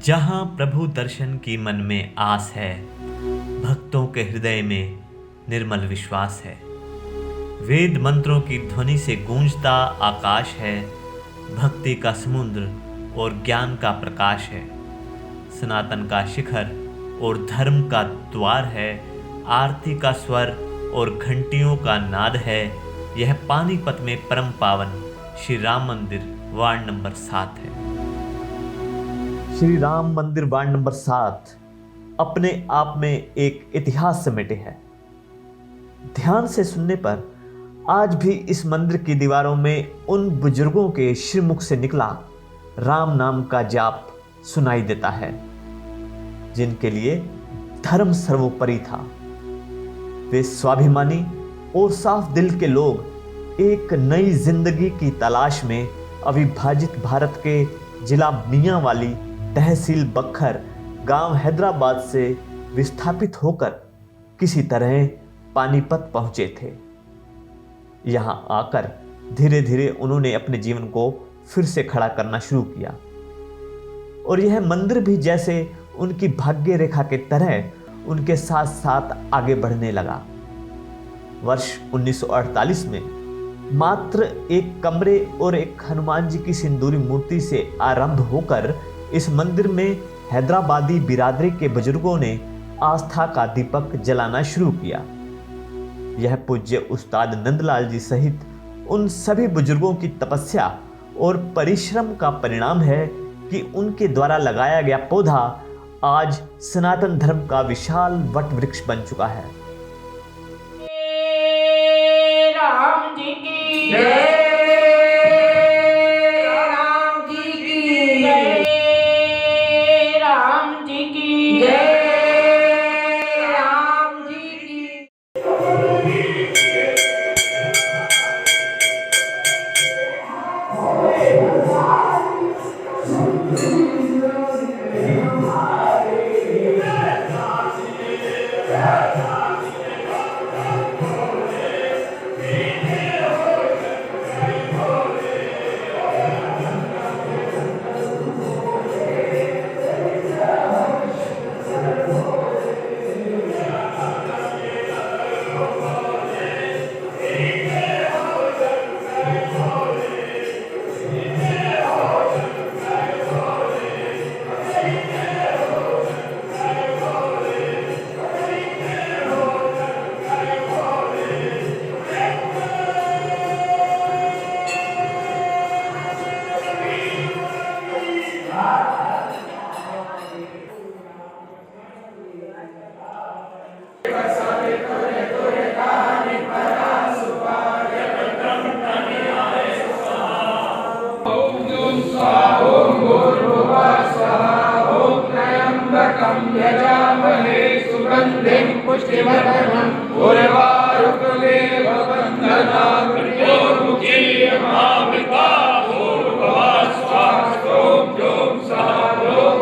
जहाँ प्रभु दर्शन की मन में आस है, भक्तों के हृदय में निर्मल विश्वास है। वेद मंत्रों की ध्वनि से गूंजता आकाश है, भक्ति का समुद्र और ज्ञान का प्रकाश है। सनातन का शिखर और धर्म का द्वार है, आरती का स्वर और घंटियों का नाद है। यह पानीपत में परम पावन श्री राम मंदिर वार्ड नंबर 7 है। श्री राम मंदिर वार्ड नंबर 7 अपने आप में एक इतिहास समेटे है। ध्यान से सुनने पर आज भी इस मंदिर की दीवारों में उन बुजुर्गों के श्रीमुख से निकला राम नाम का जाप सुनाई देता है, जिनके लिए धर्म सर्वोपरि था। वे स्वाभिमानी और साफ दिल के लोग एक नई जिंदगी की तलाश में अविभाजित भारत के जिला मियांवाली, तहसील बखर, गांव हैदराबाद से विस्थापित होकर किसी तरह पानीपत पहुंचे थे। यहां आकर धीरे धीरे उन्होंने अपने जीवन को फिर से खड़ा करना शुरू किया और यह मंदिर भी जैसे उनकी भाग्य रेखा के तरह उनके साथ साथ आगे बढ़ने लगा। वर्ष 1948 में मात्र एक कमरे और एक हनुमान जी की सिंदूरी मूर्ति से आरंभ होकर इस मंदिर में हैदराबादी बिरादरी के बुजुर्गों ने आस्था का दीपक जलाना शुरू किया। यह पूज्य उस्ताद नंदलाल जी सहित उन सभी बुजुर्गों की तपस्या और परिश्रम का परिणाम है कि उनके द्वारा लगाया गया पौधा आज सनातन धर्म का विशाल वट वृक्ष बन चुका है। राम जी की जय, राम जी की जय, राम जी की जय, राम जी की। यजामहे सुगन्धिं पुष्टिवर्धनम् उर्वारुकमेव बन्धनात् मृत्योर्मुखी अमामृता भूर्भुवः स्वः ॐ जों सः ॐ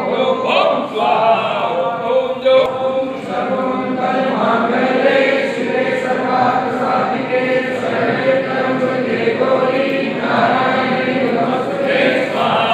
स्वाहा ॐ जों सर्वमङ्गलमाङ्गल्ये शिवे सर्वार्थसाधिके शरण्ये त्र्यम्बके गौरी नारायणी नमोस्तुते स्वाहा।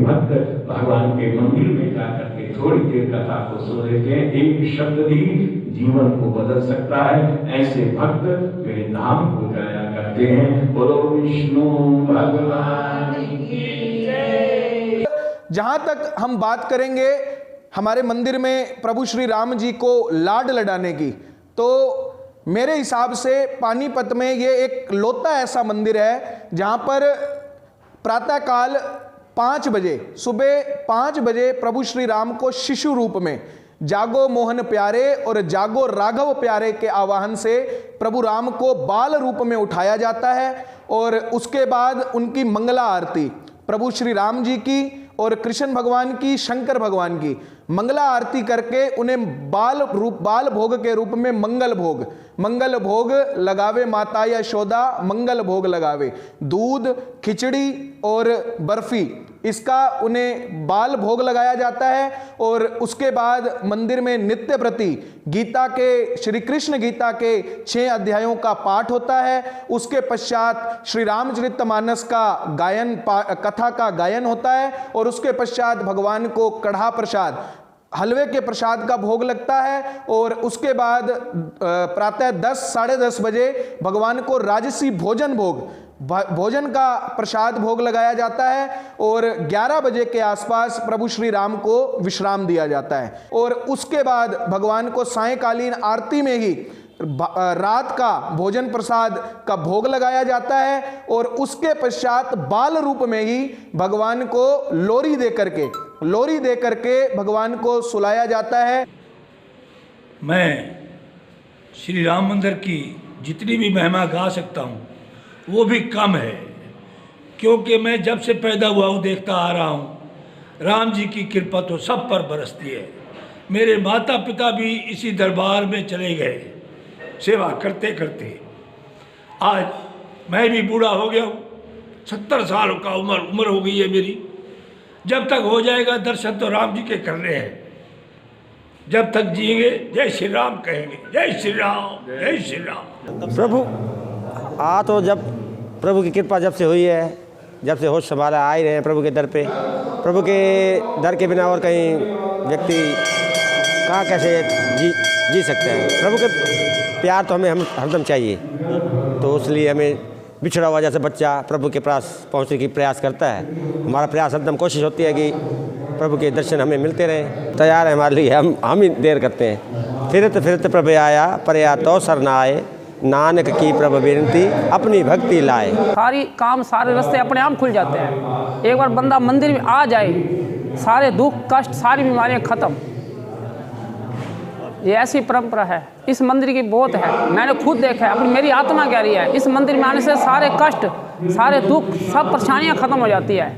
भक्त भगवान के मंदिर में जाकर के थोड़ी देर कथा को सुन लेते हैं। एक शब्द भी जीवन को बदल सकता है। ऐसे भक्त मेरे नाम को गाया करते हैं। बोलो विष्णु भगवान की जय। जहां तक हम बात करेंगे हमारे मंदिर में प्रभु श्री राम जी को लाड लडाने की, तो मेरे हिसाब से पानीपत में ये एक लौता ऐसा मंदिर है जहाँ पर प्रातःकाल 5 बजे, सुबह 5 बजे प्रभु श्री राम को शिशु रूप में जागो मोहन प्यारे और जागो राघव प्यारे के आवाहन से प्रभु राम को बाल रूप में उठाया जाता है और उसके बाद उनकी मंगला आरती प्रभु श्री राम जी की और कृष्ण भगवान की, शंकर भगवान की मंगला आरती करके उन्हें बाल भोग के रूप में मंगल भोग लगावे माता यशोदा, मंगल भोग लगावे, दूध, खिचड़ी और बर्फी, इसका उन्हें बाल भोग लगाया जाता है। और उसके बाद मंदिर में नित्य प्रति गीता के, श्री कृष्ण गीता के 6 अध्यायों का पाठ होता है। उसके पश्चात श्री रामचरितमानस का गायन, कथा का गायन होता है और उसके पश्चात भगवान को कढ़ा प्रसाद, हलवे के प्रसाद का भोग लगता है और उसके बाद प्रातः 10, साढ़े 10 बजे भगवान को राजसी भोजन का प्रसाद भोग लगाया जाता है और 11 बजे के आसपास प्रभु श्री राम को विश्राम दिया जाता है और उसके बाद भगवान को सायंकालीन आरती में ही रात का भोजन प्रसाद का भोग लगाया जाता है और उसके पश्चात बाल रूप में ही भगवान को लोरी दे करके भगवान को सुलाया जाता है। मैं श्री राम मंदिर की जितनी भी महिमा गा सकता हूँ वो भी कम है, क्योंकि मैं जब से पैदा हुआ हूँ देखता आ रहा हूँ राम जी की कृपा तो सब पर बरसती है। मेरे माता पिता भी इसी दरबार में चले गए सेवा करते करते। आज मैं भी बूढ़ा हो गया हूँ, 70 साल का उम्र हो गई है मेरी। जब तक हो जाएगा दर्शन तो राम जी के करने हैं, जब तक जिएंगे जय श्री राम कहेंगे, जय श्री राम, जय श्री राम। प्रभु तो जब प्रभु की कृपा जब से हुई है, जब से होश संभाला आ ही रहे हैं प्रभु के दर पे। प्रभु के दर के बिना और कहीं व्यक्ति कहाँ कैसे जी सकते हैं। प्रभु के प्यार तो हमें हरदम चाहिए, तो इसलिए हमें बिछड़ा हुआ जैसे बच्चा प्रभु के पास पहुँचने की प्रयास करता है। हमारा प्रयास हरदम कोशिश होती है कि प्रभु के दर्शन हमें मिलते रहें। तैयार है हमारे लिए, हम ही देर करते हैं। फिरत प्रभु आया परया तो सरनाए, नानक की प्रभु विनती अपनी भक्ति लाए। सारी काम, सारे रास्ते अपने आप खुल जाते हैं। एक बार बंदा मंदिर में आ जाए, सारे दुख कष्ट, सारी बीमारियां खत्म। ये ऐसी परंपरा है इस मंदिर की, बहुत है। मैंने खुद देखा है, अपनी मेरी आत्मा कह रही है, इस मंदिर में आने से सारे कष्ट, सारे दुख, सब परेशानियां खत्म हो जाती है।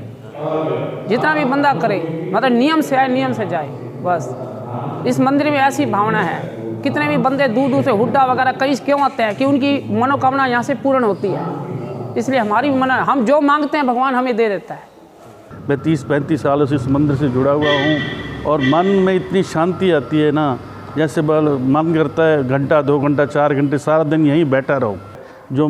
जितना भी बंदा करे, मतलब नियम से आए नियम से जाए, बस। इस मंदिर में ऐसी भावना है। कितने भी बंदे दूर दूर से हुड्डा वगैरह कई क्यों आते हैं कि उनकी मनोकामना यहाँ से पूर्ण होती है। इसलिए हमारी हम जो मांगते हैं भगवान हमें दे देता है। मैं 30-35 सालों से इस मंदिर से जुड़ा हुआ हूँ और मन में इतनी शांति आती है ना, जैसे मन करता है घंटा 2 घंटा 4 घंटे सारा दिन यहीं बैठा रहूँ। जो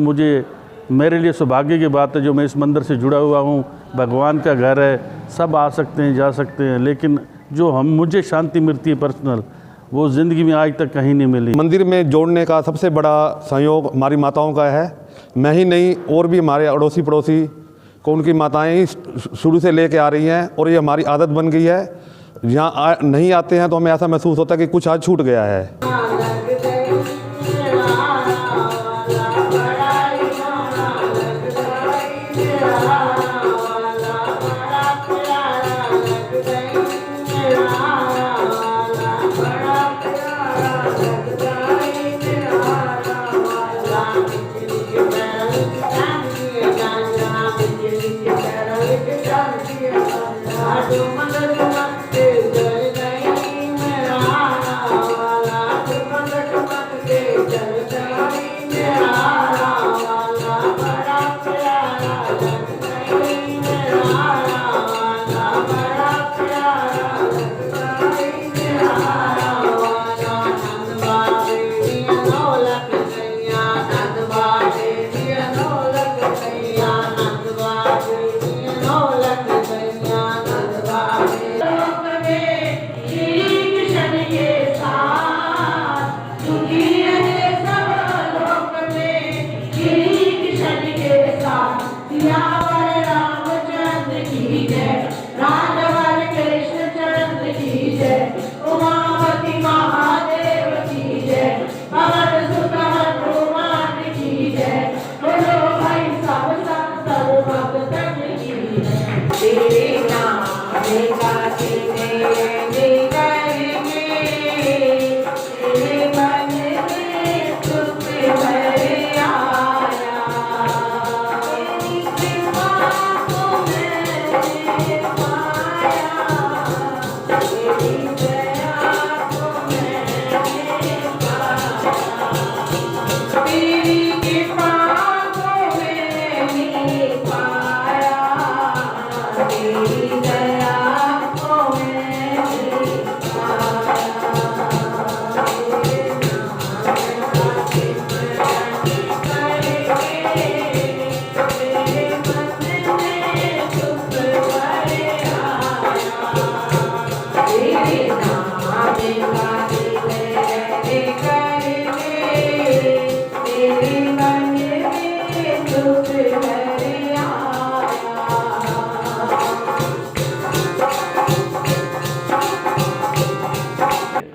मेरे लिए सौभाग्य की बात है, जो मैं इस मंदिर से जुड़ा हुआ हूँ। भगवान का घर है, सब आ सकते हैं जा सकते हैं, लेकिन जो मुझे शांति मिलती है पर्सनल, वो ज़िंदगी में आज तक कहीं नहीं मिली। मंदिर में जोड़ने का सबसे बड़ा सहयोग हमारी माताओं का है। मैं ही नहीं, और भी हमारे अड़ोसी पड़ोसी को उनकी माताएं शुरू से लेके आ रही हैं और ये हमारी आदत बन गई है। यहाँ नहीं आते हैं तो हमें ऐसा महसूस होता है कि कुछ आज छूट गया है।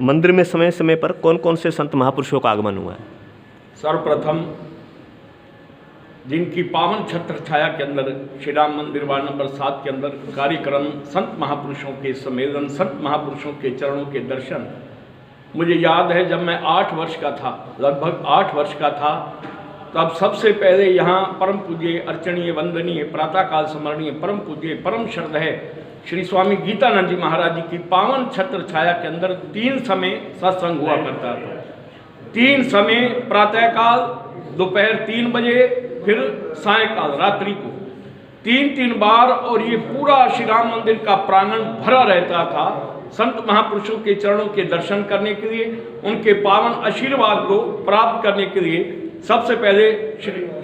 मंदिर में समय समय पर कौन कौन से संत महापुरुषों का आगमन हुआ है? सर्वप्रथम जिनकी पावन छत्र छाया के अंदर श्री राम मंदिर वार्ड नंबर 7 के अंदर कार्यक्रम संत महापुरुषों के सम्मेलन, संत महापुरुषों के चरणों के दर्शन, मुझे याद है जब मैं 8 वर्ष का था, लगभग 8 वर्ष का था, तब सबसे पहले यहाँ परम पूज्य अर्चनीय वंदनीय प्रातःकाल स्मरणीय परम पूज्य परम श्रद्धेय श्री स्वामी गीतानंद जी महाराज जी की पावन छत्र छाया के अंदर 3 समय सत्संग हुआ करता था। 3 समय, प्रातःकाल दोपहर 3 बजे, फिर सायंकाल रात्रि को 3 बार, और ये पूरा श्री राम मंदिर का प्रांगण भरा रहता था संत महापुरुषों के चरणों के दर्शन करने के लिए, उनके पावन आशीर्वाद को प्राप्त करने के लिए। सबसे पहले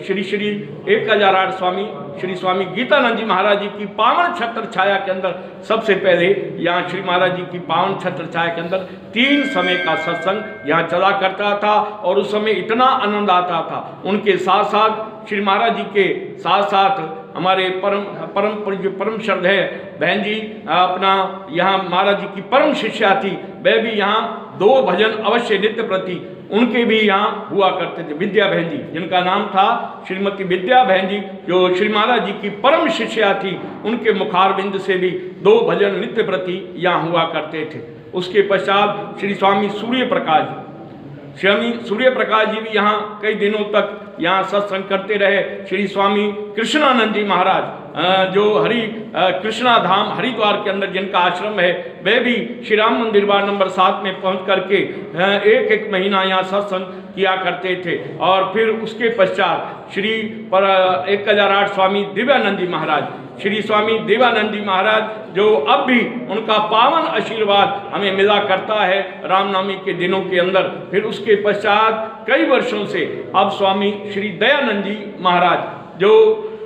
श्री 1008 स्वामी श्री स्वामी गीतानंद जी महाराज जी की पावन छत्र छाया के अंदर सबसे पहले यहाँ श्री महाराज जी की पावन छत्र छाया के अंदर 3 समय का सत्संग यहाँ चला करता था, और उस समय इतना आनंद आता था। उनके साथ साथ श्री महाराज जी के साथ साथ हमारे परम श्रद्धेय बहन जी अपना यहाँ महाराज जी की परम शिष्या थी, वह भी यहाँ 2 भजन अवश्य नित्य प्रति उनके भी यहाँ हुआ करते थे। विद्या बहन जी, जिनका नाम था श्रीमती विद्या बहन जी, जो श्री महाराज जी की परम शिष्या थी, उनके मुखारबिंद से भी 2 भजन नित्य प्रति यहाँ हुआ करते थे। उसके पश्चात श्री स्वामी सूर्य प्रकाश जी भी यहाँ कई दिनों तक यहाँ सत्संग करते रहे। श्री स्वामी कृष्णानंद जी महाराज जो कृष्णा धाम हरिद्वार के अंदर जिनका आश्रम है, वे भी श्री राम मंदिर वार्ड नंबर 7 में पहुँच करके एक महीना यहाँ सत्संग किया करते थे। और फिर उसके पश्चात श्री 1008 स्वामी दिव्यानंद जी महाराज, श्री स्वामी देवानंद जी महाराज, जो अब भी उनका पावन आशीर्वाद हमें मिला करता है रामनवमी के दिनों के अंदर। फिर उसके पश्चात कई वर्षों से अब स्वामी श्री दयानंद जी महाराज, जो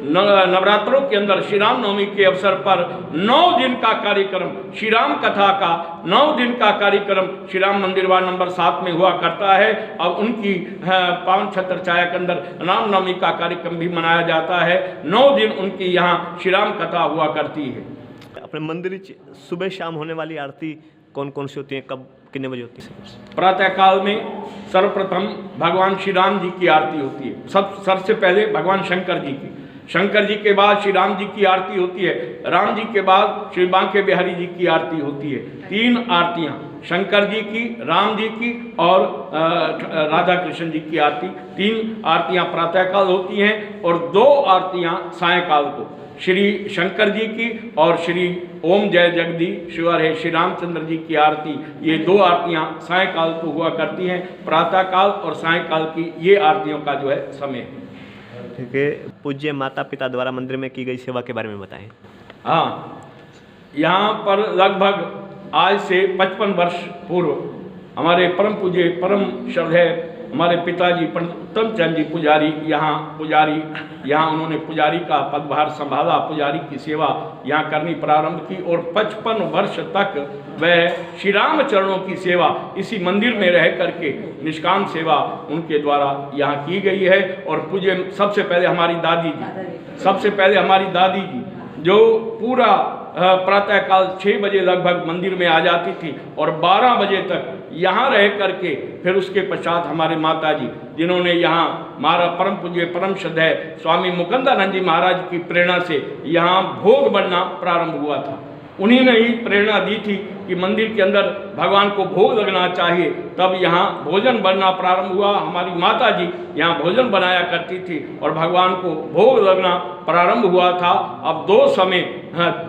नवरात्रों के अंदर श्री राम नवमी के अवसर पर 9 दिन का कार्यक्रम, श्री राम कथा का 9 दिन का कार्यक्रम श्री राम मंदिर वार्ड नंबर 7 में हुआ करता है। अब उनकी पावन छत्र छाया के अंदर राम नवमी का कार्यक्रम भी मनाया जाता है। 9 दिन उनकी यहाँ श्री राम कथा हुआ करती है। अपने मंदिर सुबह शाम होने वाली आरती कौन कौन सी होती है, कब कितने बजे होती है? प्रातःकाल में सर्वप्रथम भगवान श्री राम जी की आरती होती है। सबसे पहले भगवान शंकर जी की, शंकर जी के बाद श्री राम जी की आरती होती है, राम जी के बाद श्री बांके बिहारी जी की आरती होती है। 3 आरतियाँ, शंकर जी की, राम जी की और राधा कृष्ण जी की आरती, 3 आरतियाँ प्रातःकाल होती हैं और 2 आरतियाँ सायंकाल को, श्री शंकर जी की और श्री ओम जय जगदीश्वर है श्री रामचंद्र जी की आरती। ये 2 आरतियाँ सायंकाल को हुआ करती हैं। प्रातःकाल और सायंकाल की ये आरतियों का जो है समय है। ठीक है, पूज्य माता पिता द्वारा मंदिर में की गई सेवा के बारे में बताएं। हाँ, यहाँ पर लगभग आज से 55 वर्ष पूर्व हमारे परम पूज्य परम श्रद्धेय हमारे पिताजी उत्तम चंद जी पुजारी यहाँ उन्होंने पुजारी का पदभार संभाला, पुजारी की सेवा यहाँ करनी प्रारंभ की और 55 वर्ष तक वह श्री राम चरणों की सेवा इसी मंदिर में रह करके निष्काम सेवा उनके द्वारा यहाँ की गई है। और पूज्य सबसे पहले हमारी दादी जी जो पूरा प्रातःकाल 6 बजे लगभग मंदिर में आ जाती थी और 12 बजे तक यहाँ रह करके फिर उसके पश्चात हमारे माता जी, जिन्होंने यहाँ हमारा परम पूज्य परम श्रद्धेय स्वामी मुकुंदानंद जी महाराज की प्रेरणा से यहाँ भोग बनना प्रारंभ हुआ था। उन्हीं ने ही प्रेरणा दी थी कि मंदिर के अंदर भगवान को भोग लगना चाहिए, तब यहाँ भोजन बनना प्रारंभ हुआ। हमारी माता जी यहाँ भोजन बनाया करती थी और भगवान को भोग लगना प्रारंभ हुआ था। अब 2 समय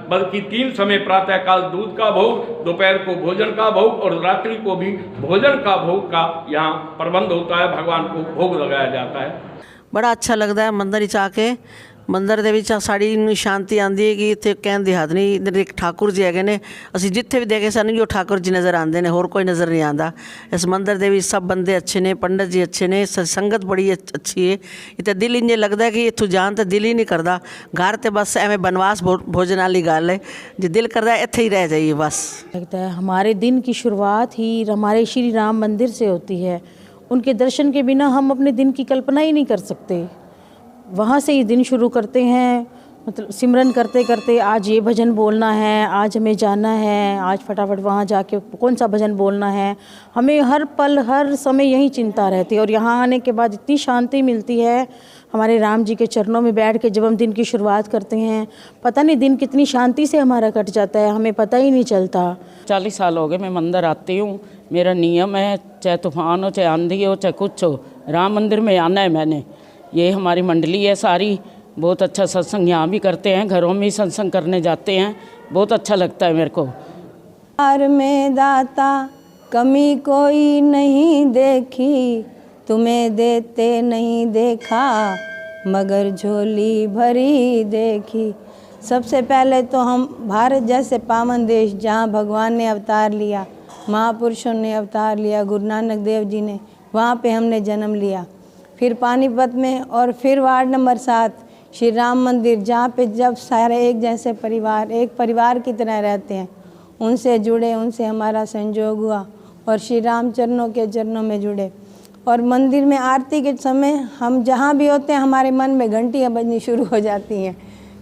बल्कि 3 समय, प्रातःकाल दूध का भोग, दोपहर को भोजन का भोग और रात्रि को भी भोजन का भोग का यहाँ प्रबंध होता है, भगवान को भोग लगाया जाता है। बड़ा अच्छा लगता है मंदिर च आके। ਮੰਦਰ ਦੇ ਵਿੱਚ ਸਾਡੀ ਸ਼ਾਂਤੀ ਆਉਂਦੀ ਹੈ ਕਿ ਇੱਥੇ ਕਹਿਣ ਦੀ ਹੱਦ ਨਹੀਂ। ਇੱਧਰ ਇੱਕ ਠਾਕੁਰ ਜੀ ਹੈਗੇ ਨੇ, ਅਸੀਂ ਜਿੱਥੇ ਵੀ ਦੇਖੇ ਸਾਨੂੰ ਜੋ ਠਾਕੁਰ ਜੀ ਨਜ਼ਰ ਆਉਂਦੇ ਨੇ, ਹੋਰ ਕੋਈ ਨਜ਼ਰ ਨਹੀਂ ਆਉਂਦਾ। ਇਸ ਮੰਦਰ ਦੇ ਵਿੱਚ ਸਭ ਬੰਦੇ ਅੱਛੇ ਨੇ, ਪੰਡਤ ਜੀ ਅੱਛੇ ਨੇ, ਸੰਗਤ ਬੜੀ ਅੱਛੀ ਹੈ। ਇੱਥੇ ਦਿਲ ਇੰਜ ਲੱਗਦਾ ਕਿ ਇੱਥੋਂ ਜਾਣ ਤਾਂ ਦਿਲ ਹੀ ਨਹੀਂ ਕਰਦਾ। ਘਰ ਤੇ ਬਸ ਐਵੇਂ ਬਨਵਾਸ भोजन वाली गल है, जो दिल करता है इत्थे ही रह जाइए बस। लगता है हमारे दिन की शुरुआत ही हमारे श्री राम मंदिर से होती है। उनके दर्शन के बिना हम अपने दिन की कल्पना ही नहीं कर सकते। वहाँ से ही दिन शुरू करते हैं, मतलब सिमरन करते करते आज ये भजन बोलना है, आज हमें जाना है, आज फटाफट वहाँ जाके कौन सा भजन बोलना है, हमें हर पल हर समय यही चिंता रहती है। और यहाँ आने के बाद इतनी शांति मिलती है हमारे राम जी के चरणों में बैठ के जब हम दिन की शुरुआत करते हैं, पता नहीं दिन कितनी शांति से हमारा कट जाता है, हमें पता ही नहीं चलता। 40 साल हो गए मैं मंदिर आती हूँ। मेरा नियम है, चाहे तूफान हो, चाहे आंधी हो, चाहे कुछ हो, राम मंदिर में आना है मैंने। ये हमारी मंडली है सारी, बहुत अच्छा सत्संग यहाँ भी करते हैं, घरों में ही सत्संग करने जाते हैं, बहुत अच्छा लगता है मेरे को। प्यार में दाता कमी कोई नहीं देखी, तुम्हें देते नहीं देखा, मगर झोली भरी देखी। सबसे पहले तो हम भारत जैसे पावन देश जहाँ भगवान ने अवतार लिया, महापुरुषों ने अवतार लिया, गुरु नानक देव जी ने, वहाँ पे हमने जन्म लिया। फिर पानीपत में, और फिर वार्ड नंबर 7 श्री राम मंदिर, जहाँ पे जब सारे एक जैसे परिवार, एक परिवार की तरह रहते हैं, उनसे जुड़े, उनसे हमारा संयोग हुआ और श्री राम चरणों के चरणों में जुड़े। और मंदिर में आरती के समय हम जहाँ भी होते हैं हमारे मन में घंटियाँ बजनी शुरू हो जाती हैं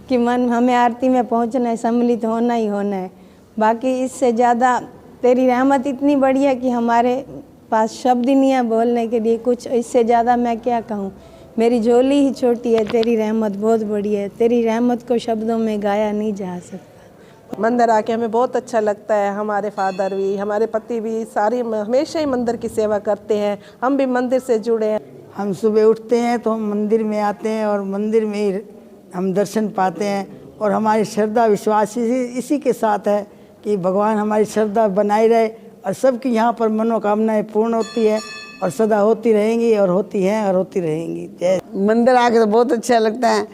कि मन हमें आरती में पहुँचना है, सम्मिलित होना ही होना है। बाकी इससे ज़्यादा तेरी रहमत इतनी बड़ी है कि हमारे पास शब्द ही नहीं है बोलने के लिए कुछ, इससे ज़्यादा मैं क्या कहूँ। मेरी झोली ही छोटी है, तेरी रहमत बहुत बड़ी है, तेरी रहमत को शब्दों में गाया नहीं जा सकता। मंदिर आके हमें बहुत अच्छा लगता है। हमारे फादर भी, हमारे पति भी, सारी हमेशा ही मंदिर की सेवा करते हैं। हम भी मंदिर से जुड़े हैं। हम सुबह उठते हैं तो हम मंदिर में आते हैं और मंदिर में ही हम दर्शन पाते हैं। और हमारी श्रद्धा विश्वास इसी के साथ है कि भगवान हमारी श्रद्धा बनाई रहे और सबकी यहाँ पर मनोकामनाएं पूर्ण होती है और सदा होती रहेंगी और होती हैं और होती रहेंगी। जय। मंदिर आके तो बहुत अच्छा लगता है।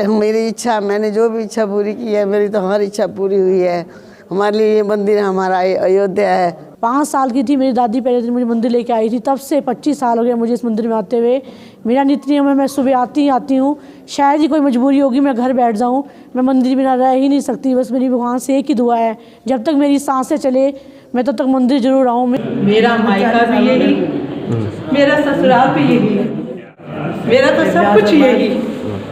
मेरी इच्छा, मैंने जो भी इच्छा पूरी की है, मेरी तो हर इच्छा पूरी हुई है। हमारे लिए ये मंदिर हमारा अयोध्या है। 5 साल की थी मेरी दादी, पहले दिन मुझे मंदिर लेके आई थी, तब से 25 साल हो गए मुझे इस मंदिर में आते हुए। मेरा नित्य नियम है, मैं सुबह आती हूँ, शायद ही कोई मजबूरी होगी मैं घर बैठ जाऊँ, मैं मंदिर बिना रह ही नहीं सकती। बस मेरी भगवान से एक ही दुआ है, जब तक मेरी सांसें चले मैं तब तक मंदिर जरूर आऊँ। मेरा मायका भी यही, मेरा ससुराल भी यही है, मेरा तो सब कुछ यही।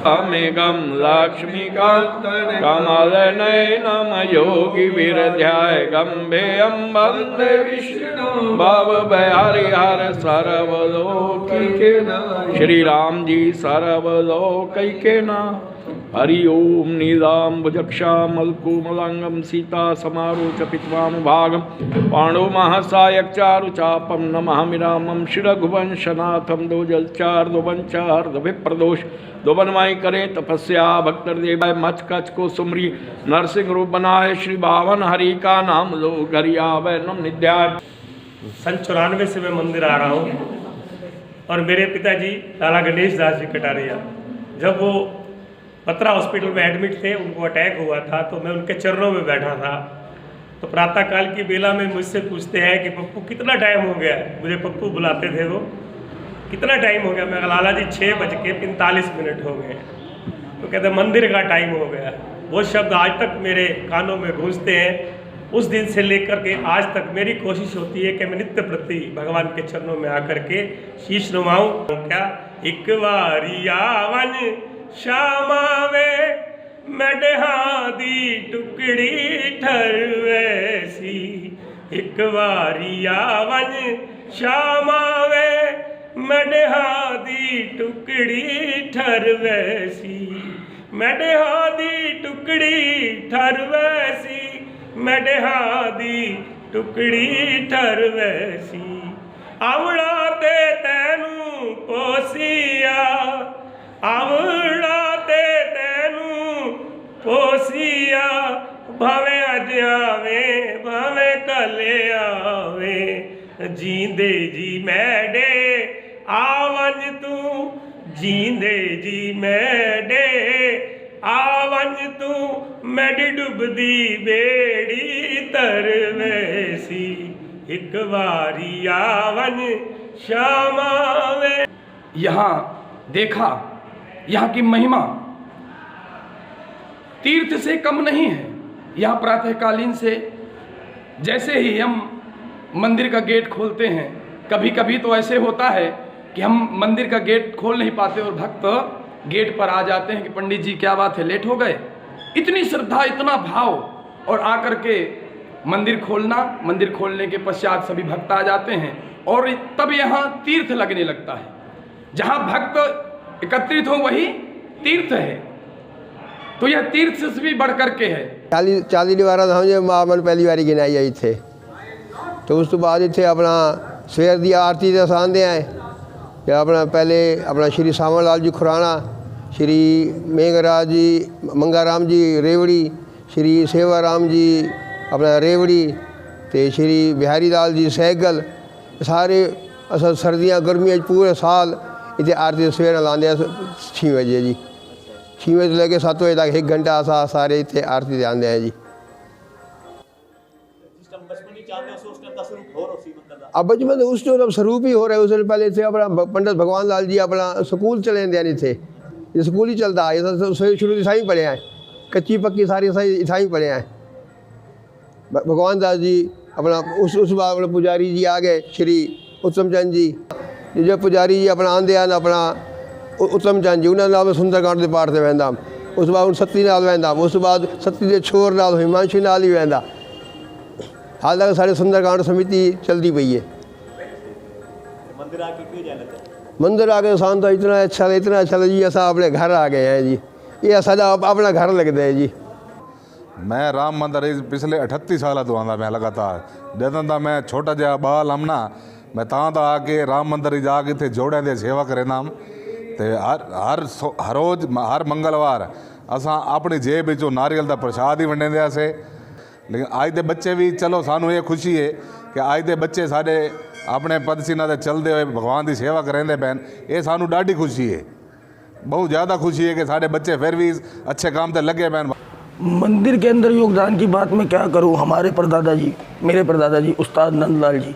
अमेगम लक्ष्मीकांत कमल नयनम योगी विरध्याय गंभेयं वंदे विष्णु भव भयारि हर सर्वलोकिके श्री राम जी सर्वलोकिके हरि ओम नीलाम्बुजक्षामलकुमलांगं सीता समारोच पित्वानुभागं पांडो महासायक चारु चापम नमामि रामं शिरघुवंशनाथम। दो जलचार दो वंचार दो विप्रदोष दो बनवाई करें तपस्या भक्तर देवाय मच कच को सुमरी नरसिंह रूप बनाए श्री बावन हरि का नाम लो गरिया वैनम निध्या। सन 94 से मैं मंदिर आ रहा हूँ और मेरे पिताजी लाला गणेश दास जी कटारिया, जब वो पत्रा हॉस्पिटल में एडमिट थे, उनको अटैक हुआ था, तो मैं उनके चरणों में बैठा था। तो प्रातःकाल की बेला में मुझसे पूछते हैं कि पप्पू कितना टाइम हो गया, मुझे पप्पू बुलाते थे वो, कितना टाइम हो गया। मैं लाला जी 6:45 हो गए। तो कहते मंदिर का टाइम हो गया। वो शब्द आज तक मेरे कानों में गूंजते हैं। उस दिन से लेकर के आज तक मेरी कोशिश होती है कि मैं नित्य प्रति भगवान के चरणों में आकर के शीश नवाऊं। क्या एक बारी आवन श्यामावे मडहा दी टुकड़ी ठरवैसी, एक बारी आवन श्यामावे मडहा दी टुकड़ी ठरवैसी, मडहा दी टुकड़ी ठरवैसी, मडहा दी टुकड़ी ठरवैसी। आवड़ा ते तैनू पोसिया, आवड़ा ते तैनू पोसिया, भावे अज आवे भावे कल आवे, जींदे जी मैडे आवन तू, जींदे जी मैडे आवन तू, मैडी डुबदी बेड़ी तरवैसी, एक बारी आवन श्यामावे। यहाँ देखा, यहाँ की महिमा तीर्थ से कम नहीं है। यहाँ प्रातःकालीन से जैसे ही हम मंदिर का गेट खोलते हैं, कभी कभी तो ऐसे होता है कि हम मंदिर का गेट खोल नहीं पाते और भक्त गेट पर आ जाते हैं कि पंडित जी क्या बात है, लेट हो गए। इतनी श्रद्धा, इतना भाव, और आकर के मंदिर खोलना, मंदिर खोलने के पश्चात सभी भक्त आ जाते हैं और तब यहाँ तीर्थ लगने लगता है। जहाँ भक्त एकत्रित हो वही तीर्थ है, तो यह तीर्थ से भी बढ़ कर के है। 40 वारा धाम जो मां मन पहली बारी गिनाई आई थे, तो उस तो बाद इतने अपना सवेर दी आरती के आंदे आए कि अपना पहले अपना श्री सावन लाल जी खुराना, श्री मेघराज जी मंगाराम जी रेवड़ी, श्री सेवाराम जी अपना रेवड़ी, तो श्री बिहारी लाल जी सैगल, सारे अस सर्दियाँ गर्मियाँ पूरे साल इतने आरती सवेर लाते 6 बजे जी, 6 बजे लेके 7 बजे तक 1 घंटा असा सारे इतने आरती दे आते हैं जी। अब बचपन तो उस टाइम स्वरूप ही हो रहा है। उससे पहले थे अपना पंडित भगवान लाल जी अपना स्कूल चले नहीं थे, ये स्कूल ही चलता है, ये शुरू से ही पढ़े हैं, कच्ची पक्की सारी सही पढ़े हैं। भगवान दास जी अपना उस बार अपने पुजारी जी आ गए श्री उत्तम चंद जी, जो पुजारी जी अपना आंदे आन अपना उत्तम चंद जी उन्होंने नाल सुंदरकांड के पाठ से वहदा, उस बाद उन सती नाल वहदा, उस बाद सती के छोर नाल हिमांशु नाल ही वहदा। हाल तक सारे सुंदरकांड समिति चलती पई है। मंदिर आके सान तो इतना अच्छा जी, असा अपने घर आ गए हैं जी, ये साडा अपना घर लगता है जी। मैं राम मंदिर पिछले 38 साल तो आंदा मैं लगातार, जदों दा मैं छोटा जहा बाल हम ना, मैं तां दा आके राम मंदिर जाके इतने जोड़ियां दी सेवा करेंदा हम। ते हर रोज़ हर मंगलवार असां अपनी जेब विचों नारियल का प्रसाद ही वंडेंदे से। लेकिन अज के बच्चे भी चलो सानू ये खुशी है कि अज के बच्चे साढ़े अपने पदसीना से चलते हुए भगवान की सेवा करेंदे पैन, ये सानू डाढ़ी खुशी है, बहुत ज़्यादा खुशी है कि साढ़े बच्चे फिर भी अच्छे काम से लगे पैन। मंदिर के अंदर योगदान की बात मैं क्या करूं, हमारे परदादा जी, मेरे परदादा जी उस्ताद नंदलाल जी,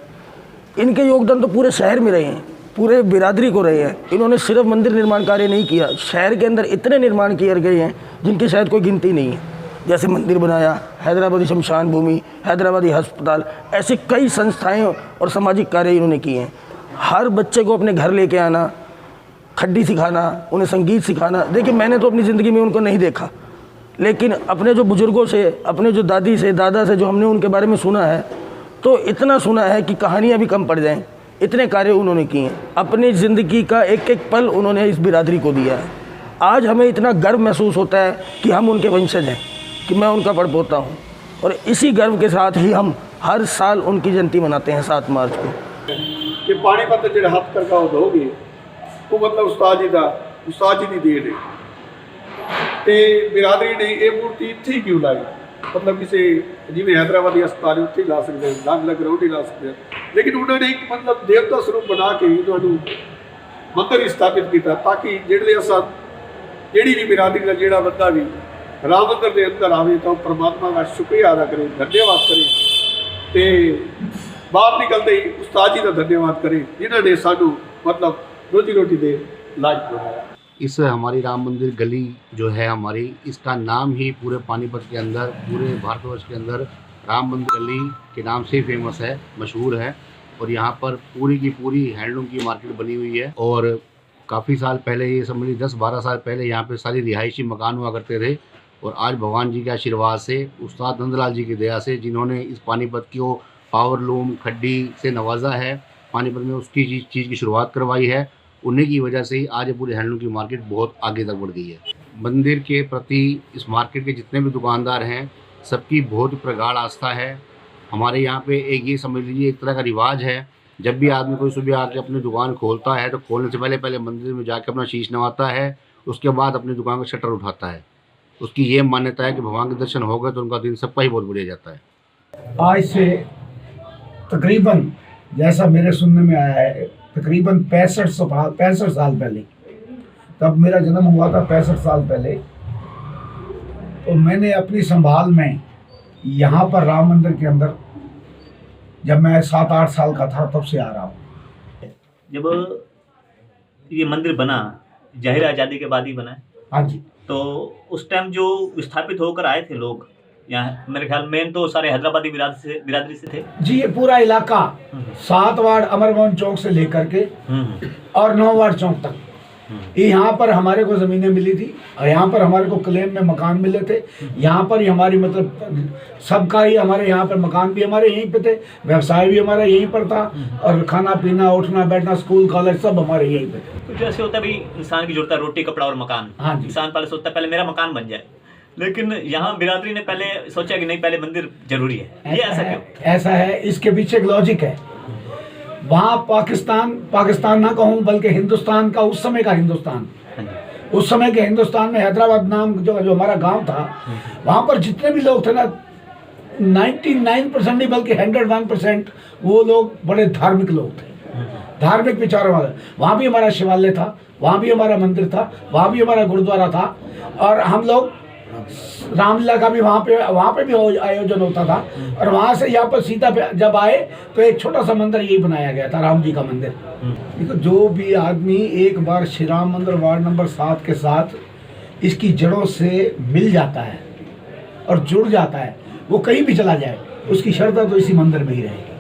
इनके योगदान तो पूरे शहर में रहे हैं, पूरे बिरादरी को रहे हैं। इन्होंने सिर्फ मंदिर निर्माण कार्य नहीं किया, शहर के अंदर इतने निर्माण किए गए हैं जिनकी शायद कोई गिनती नहीं है। जैसे मंदिर बनाया, हैदराबादी शमशान भूमि, हैदराबादी अस्पताल, ऐसे कई संस्थाएं और सामाजिक कार्य इन्होंने किए हैं। हर बच्चे को अपने घर लेके आना, खड्डी सिखाना, उन्हें संगीत सिखाना। देखिए मैंने तो अपनी ज़िंदगी में उनको नहीं देखा, लेकिन अपने जो बुज़ुर्गों से, अपने जो दादी से, दादा से जो हमने उनके बारे में सुना है, तो इतना सुना है कि कहानियाँ भी कम पड़ जाएं, इतने कार्य उन्होंने किए हैं। अपनी ज़िंदगी का एक एक पल उन्होंने इस बिरादरी को दिया है। आज हमें इतना गर्व महसूस होता है कि हम उनके वंशज हैं, कि मैं उनका पड़पोता हूँ, और इसी गर्व के साथ ही हम हर साल उनकी जयंती मनाते हैं 7 मार्च को। कि पानीपत जो हथ करका दोगे वो मतलब उस्ताद जी की देन है। तो बिरादरी ने यह मूर्ति इतने क्यों लाई, मतलब किसी जिमें हैदराबादी अस्पताल उत्थे ला सकते हैं, अलग अलग ग्राउंड ही ला सकते हैं, लेकिन उन्होंने एक मतलब देवता स्वरूप बना के मंदिर स्थापित किया, ताकि जेडे असा जी भी बिरादरी का जोड़ा बंदा भी राम मंदिर के अंदर आवे तो परमात्मा का शुक्रिया अदा करे, धन्यवाद करे, तो बाहर निकलते ही उस्ताद जी का धन्यवाद करे जिन्होंने सानू मतलब रोजी रोटी दे लायक बनाया। इस हमारी राम मंदिर गली जो है हमारी, इसका नाम ही पूरे पानीपत के अंदर, पूरे भारतवर्ष के अंदर राम मंदिर गली के नाम से ही फेमस है, मशहूर है। और यहाँ पर पूरी की पूरी हैंडलूम की मार्केट बनी हुई है। और काफ़ी साल पहले, ये समझिए 10-12 साल पहले यहाँ पे सारी रिहायशी मकान हुआ करते थे। और आज भगवान जी के आशीर्वाद से, उस्ताद नंदलाल जी की दया से, जिन्होंने इस पानीपत को पावर लूम खड्डी से नवाजा है, पानीपत में उसकी चीज़ की शुरुआत करवाई है, उन्हीं की वजह से ही आज पूरे हैंडलूम की मार्केट बहुत आगे तक बढ़ गई है। मंदिर के प्रति इस मार्केट के जितने भी दुकानदार हैं, सबकी बहुत प्रगाढ़ आस्था है। हमारे यहाँ पे एक ये समझ लीजिए एक तरह का रिवाज है, जब भी आदमी कोई सुबह आके अपनी दुकान खोलता है तो खोलने से पहले मंदिर में जाके अपना शीश नवाता है, उसके बाद अपनी दुकान का शटर उठाता है। उसकी ये मान्यता है कि भगवान के दर्शन हो गए तो उनका दिन सबका ही बहुत बढ़िया जाता है। आज से तकरीबन, जैसा मेरे सुनने में आया है, तकरीबन 65 साल पहले, तब मेरा जन्म हुआ था 65 साल पहले, तो मैंने अपनी संभाल में यहाँ पर राम मंदिर के अंदर, जब मैं 7-8 साल का था तब से आ रहा हूँ। जब ये मंदिर बना, जाहिर आज़ादी के बाद ही बना है। हाँ जी। तो उस टाइम जो विस्थापित होकर आए थे लोग यहाँ, मेरे ख्याल मेन तो सारे हैदराबादी बिरादरी से थे जी। ये पूरा इलाका 7 वार्ड अमर मोहन चौक से लेकर के और 9 वार्ड चौक तक ये यहाँ पर हमारे को ज़मीनें मिली थी और यहाँ पर हमारे को क्लेम में मकान मिले थे। यहाँ पर ही हमारी मतलब सबका ही हमारे यहाँ पर मकान भी हमारे यहीं पे थे, व्यवसाय भी हमारा यहीं पर था और खाना पीना उठना बैठना स्कूल कॉलेज सब हमारे यहीं पे थे। कुछ ऐसे होता है भाई, इंसान की जरूरत है रोटी कपड़ा और मकान। हाँ जी। इंसान पहले सोचता है पहले मेरा मकान बन जाए, लेकिन यहाँ बिरादरी ने पहले सोचा कि नहीं पहले मंदिर जरूरी है। ये ऐसा क्यों? ऐसा है, इसके पीछे एक लॉजिक है। वहाँ पाकिस्तान ना कहूँ बल्कि हिंदुस्तान का, उस समय का हिंदुस्तान, उस समय के हिंदुस्तान में हैदराबाद नाम जो हमारा गांव था, वहाँ पर जितने भी लोग थे ना 99% नहीं बल्कि 101% वो लोग बड़े धार्मिक लोग थे, धार्मिक विचारों वाले। वहाँ भी हमारा शिवालय था, वहाँ भी हमारा मंदिर था, वहाँ भी हमारा गुरुद्वारा था और हम लोग रामलीला का भी वहाँ पे भी आयोजन होता था। और वहाँ से यहाँ पर सीता पे जब आए तो एक छोटा सा मंदिर यही बनाया गया था, राम जी का मंदिर। देखो जो भी आदमी एक बार श्री राम मंदिर वार्ड नंबर 7 के साथ इसकी जड़ों से मिल जाता है और जुड़ जाता है, वो कहीं भी चला जाए उसकी श्रद्धा तो इसी मंदिर में ही रहेगी।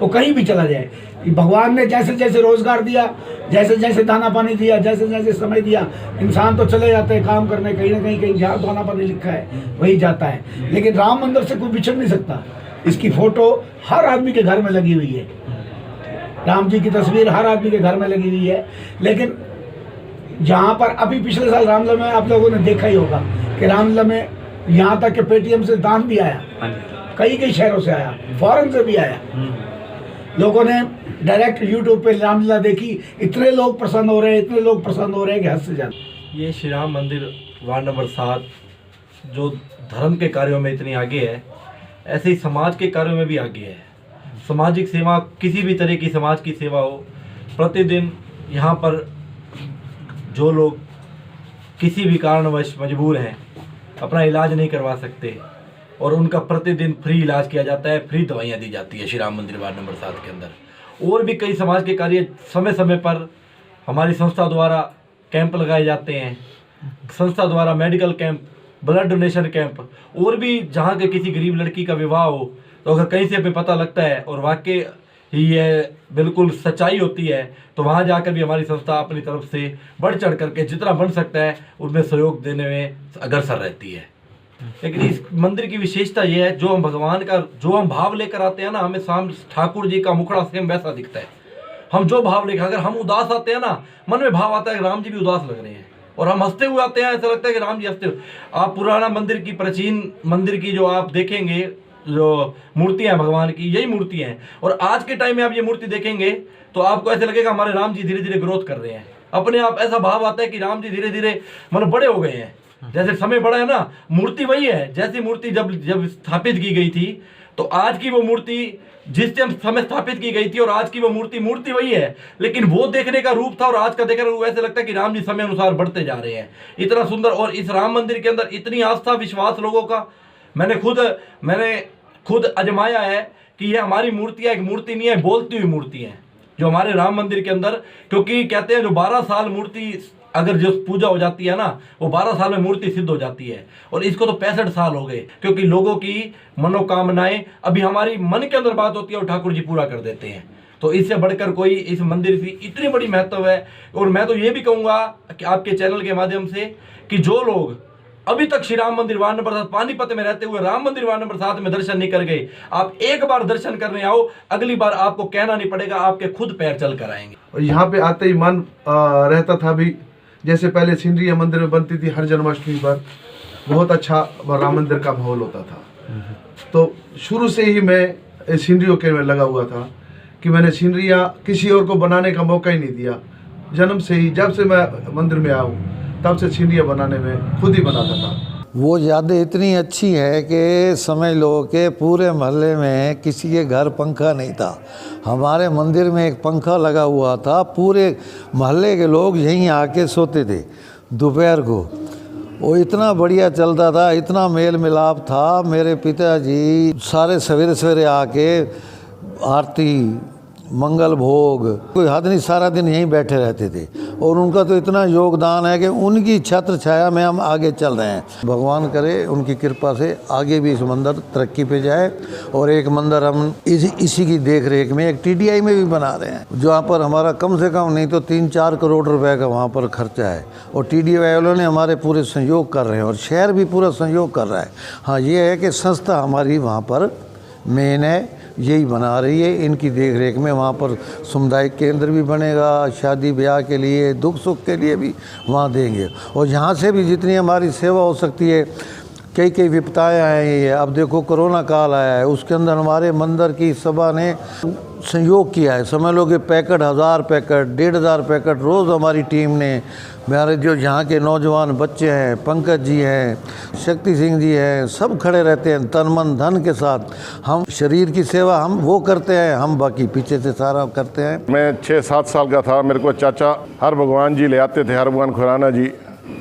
वो कहीं भी चला जाए, भगवान ने जैसे जैसे रोजगार दिया, जैसे जैसे दाना पानी दिया, जैसे जैसे समय दिया, इंसान तो चले जाते हैं काम करने, कहीं ना कहीं जहाँ दाना पानी लिखा है वही जाता है। लेकिन राम मंदिर से कोई बिछड़ नहीं सकता। इसकी फोटो हर आदमी के घर में लगी हुई है, राम जी की तस्वीर हर आदमी के घर में लगी हुई है। लेकिन जहाँ पर अभी पिछले साल रामलीला में आप लोगों ने देखा ही होगा कि रामलीला में यहाँ तक के पेटीएम से दान भी आया, कई शहरों से आया, फॉरेन से भी आया। लोगों ने डायरेक्ट यूट्यूब पे रामलीला देखी, इतने लोग प्रसन्न हो रहे हैं, इतने लोग प्रसन्न हो रहे हैं कि हद से ज़्यादा। ये श्री राम मंदिर वार्ड नंबर 7 जो धर्म के कार्यों में इतनी आगे है, ऐसे ही समाज के कार्यों में भी आगे है। सामाजिक सेवा, किसी भी तरह की समाज की सेवा हो, प्रतिदिन यहाँ पर जो लोग किसी भी कारणवश मजबूर हैं, अपना इलाज नहीं करवा सकते और उनका प्रतिदिन फ्री इलाज किया जाता है, फ्री दवाइयाँ दी जाती है श्री राम मंदिर वार्ड नंबर 7 के अंदर। और भी कई समाज के कार्य समय समय पर हमारी संस्था द्वारा कैंप लगाए जाते हैं, संस्था द्वारा medical camp, blood donation camp, और भी जहाँ के किसी गरीब लड़की का विवाह हो तो अगर कहीं से हमें पता लगता है और वाकई ही ये बिल्कुल सच्चाई होती है तो वहाँ जाकर भी हमारी संस्था अपनी तरफ से बढ़ चढ़ करके जितना बन सकता है उनमें सहयोग देने में अग्रसर रहती है। लेकिन इस मंदिर की विशेषता ये है, जो हम भगवान का जो हम भाव लेकर आते हैं ना, हमें साम ठाकुर जी का मुखड़ा सेम वैसा दिखता है। हम जो भाव लेकर, अगर हम उदास आते हैं ना, मन में भाव आता है कि राम जी भी उदास लग रहे हैं, और हम हंसते हुए आते हैं, ऐसा लगता है कि राम जी हंसते हुए। आप पुराना मंदिर की, प्राचीन मंदिर की जो आप देखेंगे, जो मूर्तियाँ भगवान की, यही मूर्तियाँ हैं। और आज के टाइम में आप ये मूर्ति देखेंगे तो आपको ऐसे लगेगा हमारे राम जी धीरे धीरे ग्रोथ कर रहे हैं। अपने आप ऐसा भाव आता है कि राम जी धीरे धीरे मतलब बड़े हो गए हैं। जैसे समय बड़ा है ना, मूर्ति वही है। जैसी मूर्ति जब स्थापित की गई थी तो आज की वो मूर्ति जिस टाइम समय स्थापित की गई थी और आज की वो मूर्ति वही है, लेकिन वो देखने का रूप था और आज का देखने का रूप ऐसे लगता है कि राम जी समय अनुसार बढ़ते जा रहे हैं। इतना सुंदर, और इस राम मंदिर के अंदर इतनी आस्था विश्वास लोगों का, मैंने खुद अजमाया है कि ये हमारी मूर्तियाँ एक मूर्ति नहीं है, बोलती हुई मूर्ति है जो हमारे राम मंदिर के अंदर। क्योंकि कहते हैं जो 12 साल मूर्ति अगर जो पूजा हो जाती है ना, वो 12 साल में मूर्ति सिद्ध हो जाती है। और इसको तो 65 साल हो गए, क्योंकि लोगों की मनोकामनाएं अभी हमारी मन के अंदर बात होती है और ठाकुर जी पूरा कर देते हैं। तो इससे बढ़कर कोई इस मंदिर की इतनी बड़ी महत्व है। और मैं तो ये भी कहूँगा कि आपके चैनल के माध्यम से कि जो लोग अभी तक श्री राम मंदिर वार्ड नंबर 7 पानीपत में रहते हुए राम मंदिर वार्ड नंबर 7 में दर्शन नहीं कर गए, आप एक बार दर्शन करने आओ, अगली बार आपको कहना नहीं पड़ेगा, आपके खुद पैर चल कर आएंगे। और यहाँ पे आते ही मन रहता था भी, जैसे पहले सिंदरी मंदिर में बनती थी हर जन्माष्टमी पर, बहुत अच्छा राम मंदिर का माहौल होता था। तो शुरू से ही मैं सिंदरियों के में लगा हुआ था कि मैंने सिंदरियाँ किसी और को बनाने का मौका ही नहीं दिया। जन्म से ही, जब से मैं मंदिर में आऊँ तब से सिंदरियाँ बनाने में खुद ही बनाता था। वो यादें इतनी अच्छी है कि समझ लो कि पूरे मोहल्ले में किसी के घर पंखा नहीं था। हमारे मंदिर में एक पंखा लगा हुआ था, पूरे मोहल्ले के लोग यहीं आके सोते थे दोपहर को। वो इतना बढ़िया चलता था, इतना मेल मिलाप था। मेरे पिताजी सारे सवेरे सवेरे आके आरती मंगल भोग, कोई हद नहीं, सारा दिन यहीं बैठे रहते थे। और उनका तो इतना योगदान है कि उनकी छत्र छाया में हम आगे चल रहे हैं। भगवान करे उनकी कृपा से आगे भी इस मंदिर तरक्की पे जाए। और एक मंदिर हम इसी की देख रेख में एक TDI में भी बना रहे हैं, जहाँ पर हमारा कम से कम नहीं तो 3-4 करोड़ रुपए का वहाँ पर खर्चा है। और TDI वालों ने हमारे पूरे सहयोग कर रहे हैं और शहर भी पूरा सहयोग कर रहा है। हाँ, ये है कि संस्था हमारी वहाँ पर मेन है, यही बना रही है। इनकी देख रेख में वहाँ पर सामुदायिक केंद्र भी बनेगा, शादी ब्याह के लिए, दुख सुख के लिए भी वहाँ देंगे। और यहाँ से भी जितनी हमारी सेवा हो सकती है, कई विपताएँ आई हैं। अब देखो कोरोना काल आया है, उसके अंदर हमारे मंदिर की सभा ने सहयोग किया है। समझ लो कि पैकेट 1000 पैकेट 1500 पैकेट रोज़ हमारी टीम ने, हमारे जो यहाँ के नौजवान बच्चे हैं, पंकज जी हैं, शक्ति सिंह जी हैं, सब खड़े रहते हैं तन मन धन के साथ। हम शरीर की सेवा हम वो करते हैं, हम बाकी पीछे से सारा करते हैं। मैं 6-7 साल का था, मेरे को चाचा हर भगवान जी ले आते थे, हर भगवान खुराना जी,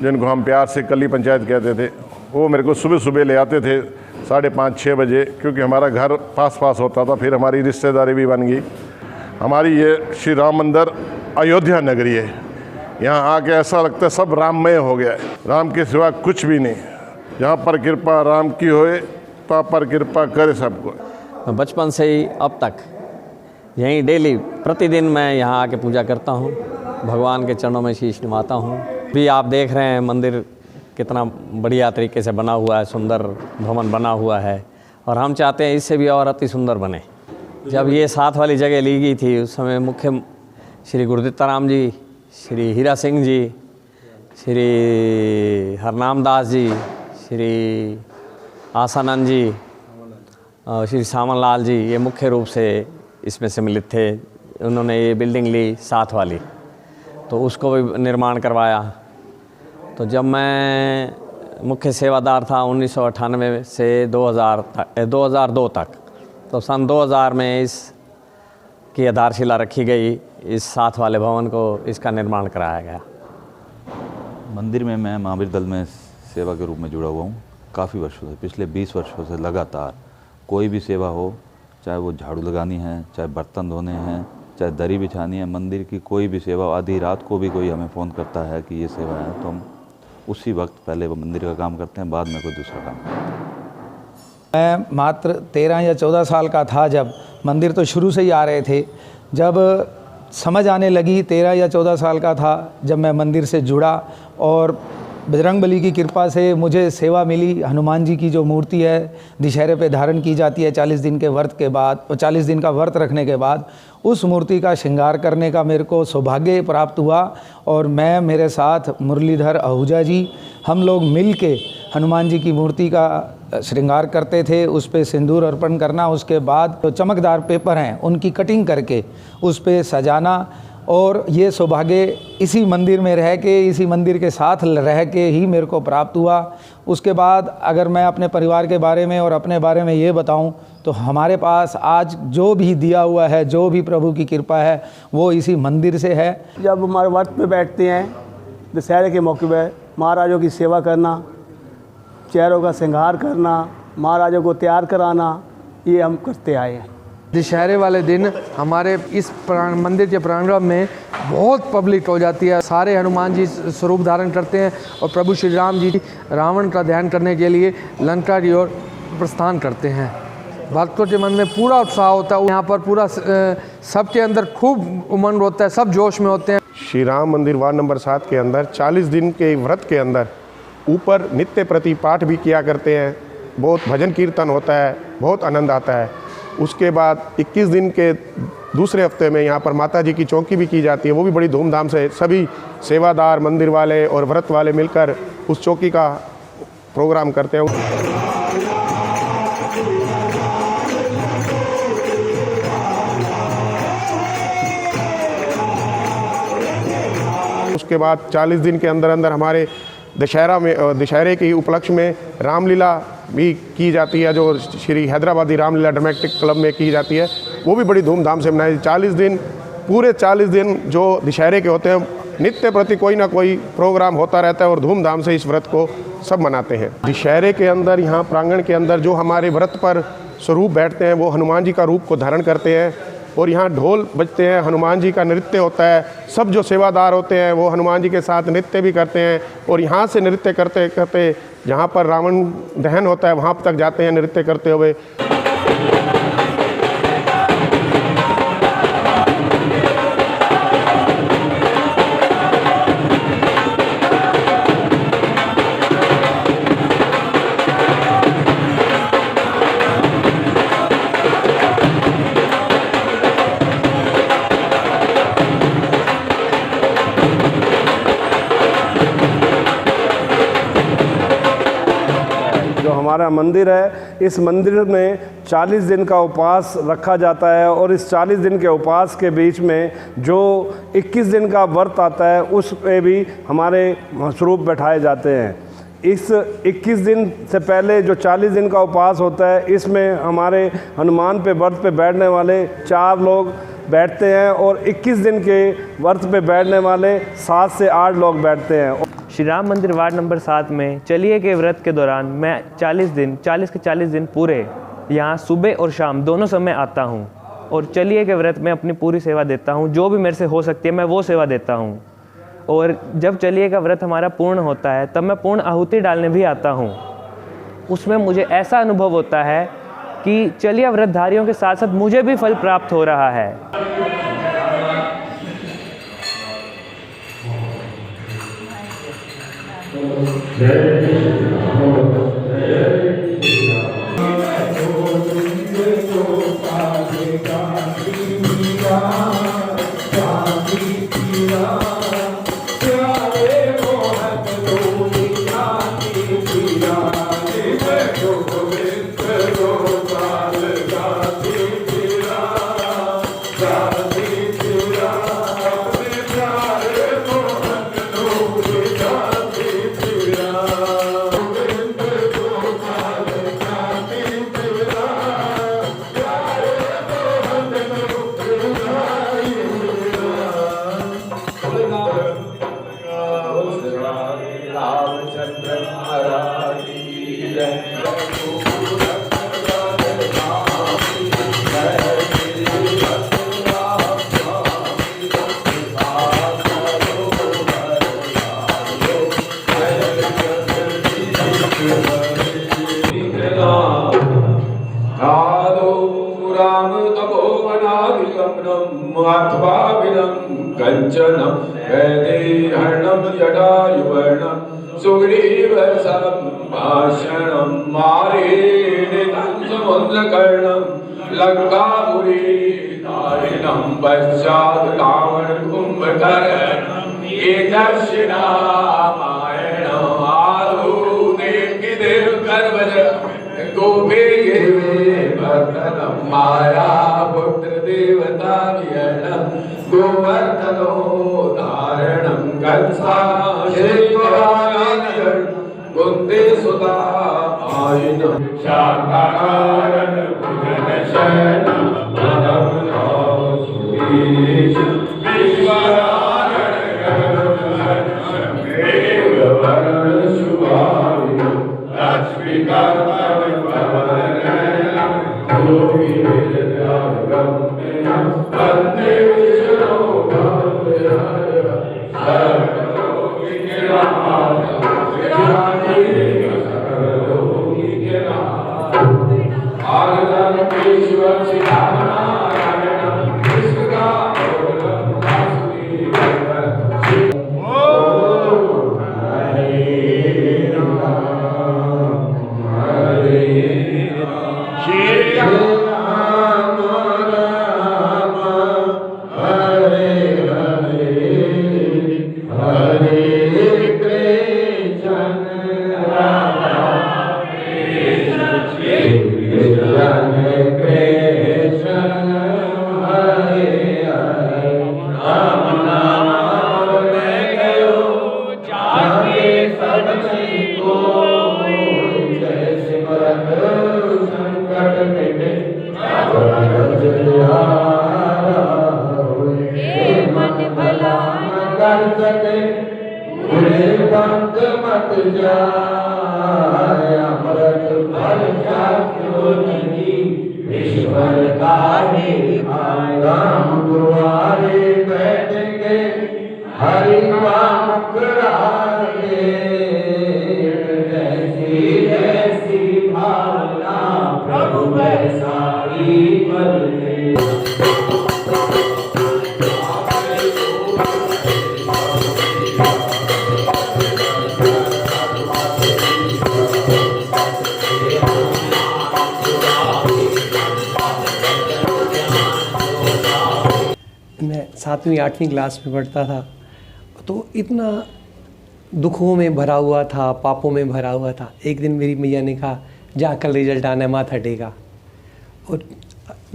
जिनको हम प्यार से कली पंचायत कहते थे। वो मेरे को सुबह सुबह ले आते थे 5:30-6 बजे, क्योंकि हमारा घर पास होता था। फिर हमारी रिश्तेदारी भी बन गई। हमारी ये श्री राम मंदिर अयोध्या नगरी है। यहाँ आके ऐसा लगता है सब राममय हो गया है, राम के सिवा कुछ भी नहीं। जहाँ पर कृपा राम की होए, ता पर कृपा करे सबको। बचपन से ही अब तक यहीं डेली प्रतिदिन मैं यहाँ आके पूजा करता हूँ, भगवान के चरणों में शीश निभाता हूँ। भी आप देख रहे हैं मंदिर कितना बढ़िया तरीके से बना हुआ है, सुंदर भवन बना हुआ है। और हम चाहते हैं इससे भी और अति सुंदर बने। जब ये साथ वाली जगह ली गई थी, उस समय मुख्य श्री गुरुदत्ताराम जी, श्री हीरा सिंह जी, श्री हरनाम दास जी, श्री आसानंद जी, श्री सामन लाल जी, ये मुख्य रूप से इसमें सम्मिलित थे। उन्होंने ये बिल्डिंग ली साथ वाली, तो उसको भी निर्माण करवाया। तो जब मैं मुख्य सेवादार था 1998 से 2002 तक, तो सन 2000 में इसकी आधारशिला रखी गई, इस साथ वाले भवन को इसका निर्माण कराया गया। मंदिर में मैं महावीर दल में सेवा के रूप में जुड़ा हुआ हूँ काफ़ी वर्षों से, पिछले 20 वर्षों से लगातार। कोई भी सेवा हो, चाहे वो झाड़ू लगानी है, चाहे बर्तन धोने हैं, चाहे दरी बिछानी है, मंदिर की कोई भी सेवा, आधी रात को भी कोई हमें फ़ोन करता है कि ये सेवा है, तो हम उसी वक्त पहले वो मंदिर का काम करते हैं, बाद में कोई दूसरा काम करते हैं। मैं मात्र 13 या 14 साल का था जब, मंदिर तो शुरू से ही आ रहे थे। जब समझ आने लगी, 13 या 14 साल का था जब मैं मंदिर से जुड़ा, और बजरंगबली की कृपा से मुझे सेवा मिली। हनुमान जी की जो मूर्ति है दशहरे पे धारण की जाती है 40 दिन के व्रत के बाद, और 40 दिन का व्रत रखने के बाद उस मूर्ति का श्रृंगार करने का मेरे को सौभाग्य प्राप्त हुआ। और मैं, मेरे साथ मुरलीधर आहूजा जी, हम लोग मिल के हनुमान जी की मूर्ति का श्रृंगार करते थे। उस पर सिंदूर अर्पण करना, उसके बाद जो चमकदार पेपर हैं उनकी कटिंग करके उस पर सजाना। और ये सौभाग्य इसी मंदिर में रह के, इसी मंदिर के साथ रह के ही मेरे को प्राप्त हुआ। उसके बाद अगर मैं अपने परिवार के बारे में और अपने बारे में ये बताऊं, तो हमारे पास आज जो भी दिया हुआ है, जो भी प्रभु की कृपा है, वो इसी मंदिर से है। जब हमारे व्रत पे बैठते हैं दशहरे के मौके पे, महाराजों की सेवा करना, चेहरों का श्रृंगार करना, महाराजों को तैयार कराना, ये हम करते आए हैं। दशहरे वाले दिन हमारे इस मंदिर के प्रांगण में बहुत पब्लिक हो जाती है। सारे हनुमान जी स्वरूप धारण करते हैं और प्रभु श्री राम जी रावण का ध्यान करने के लिए लंका की ओर प्रस्थान करते हैं। भक्तों के मन में पूरा उत्साह होता है, यहाँ पर पूरा सबके अंदर खूब उमंग होता है, सब जोश में होते हैं। श्री राम मंदिर वार्ड नंबर 7 के अंदर 40 दिन के व्रत के अंदर ऊपर नित्य प्रति पाठ भी किया करते हैं, बहुत भजन कीर्तन होता है, बहुत आनंद आता है। उसके बाद 21 दिन के दूसरे हफ्ते में यहाँ पर माता जी की चौकी भी की जाती है, वो भी बड़ी धूमधाम से सभी सेवादार, मंदिर वाले और व्रत वाले मिलकर उस चौकी का प्रोग्राम करते हैं। उसके बाद 40 दिन के अंदर अंदर हमारे दशहरे के उपलक्ष्य में रामलीला भी की जाती है, जो श्री हैदराबादी रामलीला ड्रामेटिक क्लब में की जाती है, वो भी बड़ी धूमधाम से मनाई। 40 दिन, पूरे 40 दिन जो दशहरे के होते हैं, नित्य प्रति कोई ना कोई प्रोग्राम होता रहता है और धूमधाम से इस व्रत को सब मनाते हैं। दशहरे के अंदर यहाँ प्रांगण के अंदर जो हमारे व्रत पर स्वरूप बैठते हैं, वो हनुमान जी का रूप को धारण करते हैं। और यहाँ ढोल बजते हैं, हनुमान जी का नृत्य होता है। सब जो सेवादार होते हैं वो हनुमान जी के साथ नृत्य भी करते हैं और यहाँ से नृत्य करते करते जहाँ पर रावण दहन होता है वहाँ तक जाते हैं नृत्य करते हुए। हमारा मंदिर है, इस मंदिर में 40 दिन का उपवास रखा जाता है और इस 40 दिन के उपवास के बीच में जो 21 दिन का व्रत आता है उस पे भी हमारे स्वरूप बैठाए जाते हैं। इस 21 दिन से पहले जो 40 दिन का उपवास होता है इसमें हमारे हनुमान पे व्रत पे बैठने वाले 4 लोग बैठते हैं और 21 दिन के व्रत पे बैठने वाले 7 से 8 लोग बैठते हैं। श्री राम मंदिर वार्ड नंबर 7 में चलिए के व्रत के दौरान मैं 40 के 40 दिन पूरे यहाँ सुबह और शाम दोनों समय आता हूँ और चलिए के व्रत में अपनी पूरी सेवा देता हूँ। जो भी मेरे से हो सकती है मैं वो सेवा देता हूँ और जब चलिए का व्रत हमारा पूर्ण होता है तब मैं पूर्ण आहुति डालने भी आता हूँ। उसमें मुझे ऐसा अनुभव होता है कि चलिए व्रतधारियों के साथ साथ मुझे भी फल प्राप्त हो रहा है। कंचनम वैदेहर्णम जटायुवर्णम सुग्रीव संभाषणम मारेणितं समुद्रकर्णम लंकापुरी तारिणम पश्चात् रावण कुंभकर्णम एतस्य रामायणम आदौ देवकी देव गर्भज गोपे वर्धनम माया पुत्र देवता विहरणम गोवर्धनो धारणम कंसा श्रीपरायण कुंते सुता आयनम शाकारण भुजन शयनम पदम नाम सुरेश विश्वनारायण देव वरण शुभायु लक्ष्मी कर्तव्य पवन गोपी विद्यागम वंदे विष्णु ईश्वर का ही भाई राम दुआरे बैठ के हरि का मुखरागे जैसी जैसी भावना प्रभु वैसा ही बल दे। मैं 7वीं 8वीं क्लास में पढ़ता था तो इतना दुखों में भरा हुआ था, पापों में भरा हुआ था। एक दिन मेरी मैया ने कहा जा कल रिजल्ट आना है, माथा टेका। और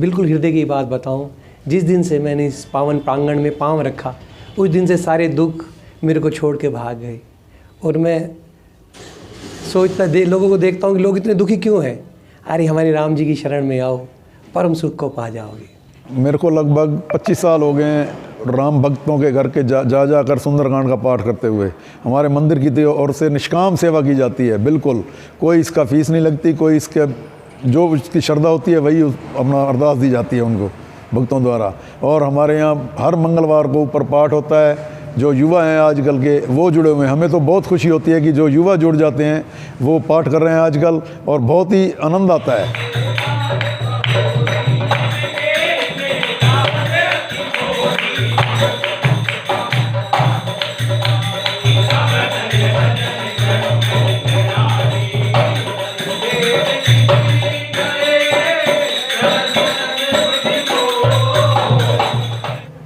बिल्कुल हृदय की बात बताऊं, जिस दिन से मैंने इस पावन प्रांगण में पाँव रखा उस दिन से सारे दुख मेरे को छोड़ के भाग गए। और मैं लोगों को देखता हूँ कि लोग इतने दुखी क्यों हैं। अरे हमारे राम जी की शरण में आओ, परम सुख को पा जाओगे। मेरे को लगभग 25 साल हो गए हैं राम भक्तों के घर के जा कर सुंदरकांड का पाठ करते हुए। हमारे मंदिर की ओर से निष्काम सेवा की जाती है, बिल्कुल कोई इसका फीस नहीं लगती, कोई इसके जो इसकी श्रद्धा होती है वही अपना अरदास दी जाती है उनको भक्तों द्वारा। और हमारे यहाँ हर मंगलवार को ऊपर पाठ होता है। जो युवा हैं आजकल के वो जुड़े हुए हैं, हमें तो बहुत खुशी होती है कि जो युवा जुड़ जाते हैं वो पाठ कर रहे हैं आजकल, और बहुत ही आनंद आता है।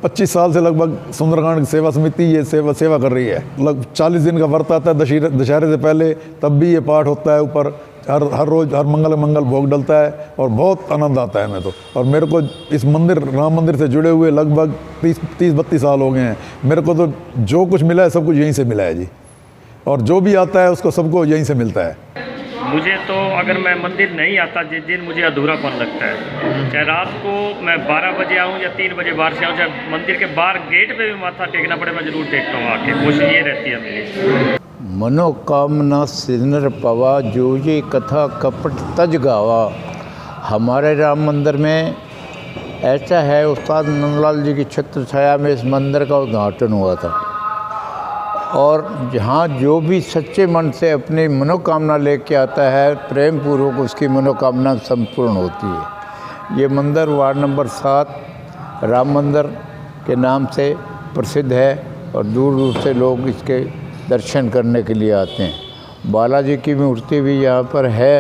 25 साल से लगभग सुंदरकांड सेवा समिति ये सेवा कर रही है। लगभग 40 दिन का व्रत आता है दशहरे से पहले, तब भी ये पाठ होता है ऊपर। हर रोज़ हर मंगल भोग डलता है और बहुत आनंद आता है हमें तो। और मेरे को इस मंदिर राम मंदिर से जुड़े हुए लगभग 30-32 साल हो गए हैं। मेरे को तो जो कुछ मिला है सब कुछ यहीं से मिला है जी, और जो भी आता है उसको सबको यहीं से मिलता है। मुझे तो अगर मैं मंदिर नहीं आता जिस दिन मुझे अधूरापन लगता है। चाहे रात को मैं 12 बजे आऊँ या 3 बजे बाहर से आऊँ, चाहे मंदिर के बाहर गेट पे भी माथा टेकना पड़े, मैं ज़रूर टेकता हूँ आके। कोशिश ये रहती है मेरी। मनोकामना सिनर पवा जो ये कथा कपट तज गावा। हमारे राम मंदिर में ऐसा है, उस्ताद नंदलाल जी की छत्र छाया में इस मंदिर का उद्घाटन हुआ था, और जहाँ जो भी सच्चे मन से अपनी मनोकामना लेके आता है प्रेम पूर्वक उसकी मनोकामना संपूर्ण होती है। ये मंदिर वार्ड नंबर 7 राम मंदिर के नाम से प्रसिद्ध है, और दूर दूर से लोग इसके दर्शन करने के लिए आते हैं। बालाजी की मूर्ति भी यहाँ पर है,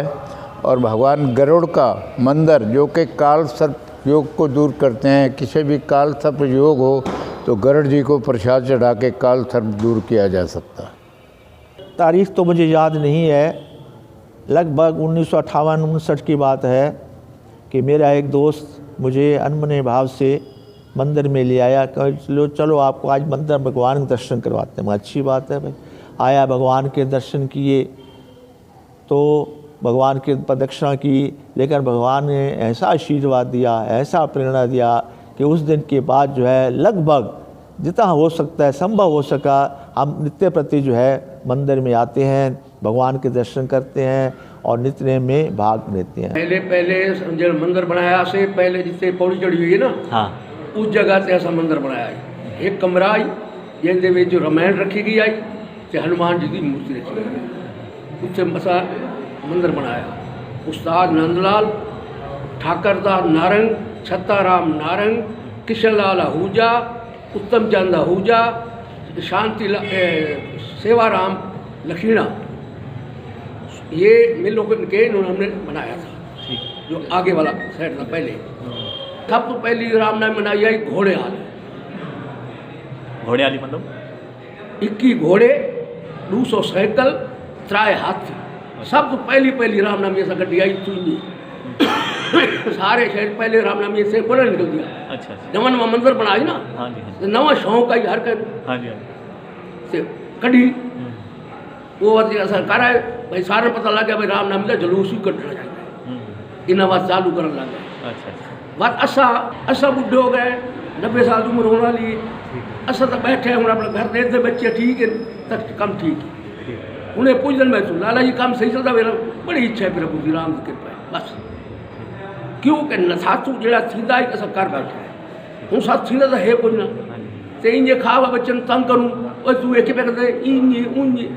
और भगवान गरुड़ का मंदिर जो कि काल सर्प योग को दूर करते हैं। किसी भी काल सर्प योग हो तो गरुड़ जी को प्रसाद चढ़ा के काल सर्प दूर किया जा सकता है। तारीख तो मुझे याद नहीं है, लगभग 1958-59 की बात है कि मेरा एक दोस्त मुझे अनमने भाव से मंदिर में ले आया। चलो आपको आज मंदिर भगवान के दर्शन करवाते हैं। अच्छी बात है भाई। आया, भगवान के दर्शन किए तो भगवान की प्रदक्षिणा की, लेकिन भगवान ने ऐसा आशीर्वाद दिया, ऐसा प्रेरणा दिया कि उस दिन के बाद जो है लगभग जितना हो सकता है, संभव हो सका, हम नित्य प्रति जो है मंदिर में आते हैं, भगवान के दर्शन करते हैं और नित्य में भाग लेते हैं। पहले जो मंदिर बनाया से पहले जिससे पौड़ी चढ़ी हुई है ना, हाँ, उस जगह से ऐसा मंदिर बनाया है। एक कमरा आई जिसमें जो रामायण रखी गई आई, से हनुमान जी की मूर्ति रखी गई, उससे मसा मंदिर बनाया। उस्ताद नंदलाल, ठाकरदास नारंग, छत्ताराम नारंग, किशनलाल आहूजा, उत्तम चंद आहूजा, शांति सेवाराम लखीणा, ये मिलों के हमने बनाया था। जो आगे वाला साइड था पहले, सब तो पहली रामनाम मनाई आई घोड़े आल। घोड़े आली मतलब 21 घोड़े, 200 साइकिल, 3 हाथी, सब तो पहली रामनामी ऐसा गड्डी आई चुनी। सारे शहर पहले रामनामी से बोला निकल दिया। अच्छा। जमन में मंदिर बनाई ना, हाँ जी, नवा शौक आई हर कर, हाँ जी, से कड़ी वो असर कर है भाई। सारे पता लग गया भाई रामनामी का जलूस ही कटना चाहिए, इन बात चालू करने लग गए। अच्छा। बात असा बुढ़े हो गए, 90 साल की उम्र होने वाली, असा तो बैठे हूँ अपने घर रहते बच्चे ठीक है, तक कम ठीक है। उन्हें पूछ दिन मैं लाला जी काम सही चलता, मेरा बड़ी इच्छा है प्रभु जी राम की कृपा है बस। क्यों कि सासू जड़ा सीधा ही असां कर बैठे हूँ साथ सीधा तो है कुछ ना तो इंजे खा बच्चन तंग करूँ और तू एक पे करते इंजे उंजे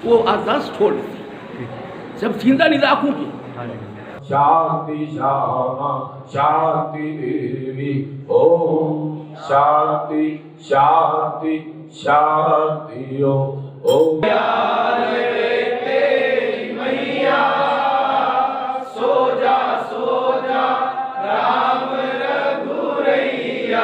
वो आदत छोड़ दी सब सीधा नहीं राखूँ तू शांति श्यामा शांति देवी ओम शांति शांति शांति ओम मैया सो जा राम रघुरैया